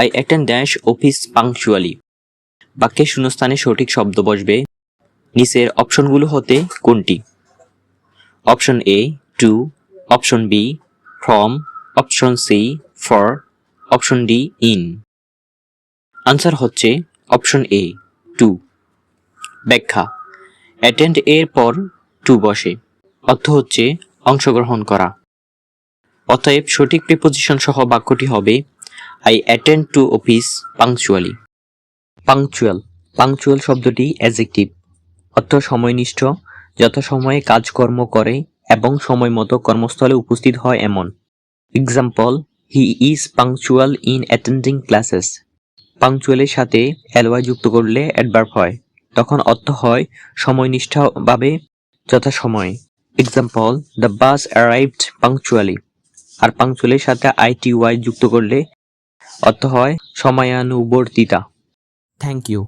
I attend dash office punctually. বাক্যের শূন্যস্থানে সঠিক শব্দ বসবে নিচের অপশনগুলো হতে কোনটি? Option A to, option B from, option C for, option D in. Answer হচ্ছে অপশন এ টু। ব্যাখ্যা: অ্যাটেন্ড এর পর টু বসে, অর্থ হচ্ছে অংশগ্রহণ করা। অতএব সঠিক প্রিপোজিশন সহ বাক্যটি হবে I attend to office punctually. Punctual. Punctual শব্দটি অ্যাডজেক্টিভ, অর্থ সময়নিষ্ঠ, যথাসময়ে কাজকর্ম করে এবং সময় মতো কর্মস্থলে উপস্থিত হয় এমন। Example, he is punctual in attending classes. পাংচুয়ালের সাথে এলওয়াই যুক্ত করলে অ্যাডভার্ব হয়, তখন অর্থ হয় সময়নিষ্ঠভাবে, যথাসময়ে। Example, the bus arrived punctually. আর পাংচুয়ালের সাথে আইটিওয়াই যুক্ত করলে অর্থ হয় সময়ানুবর্তিতা। Thank you.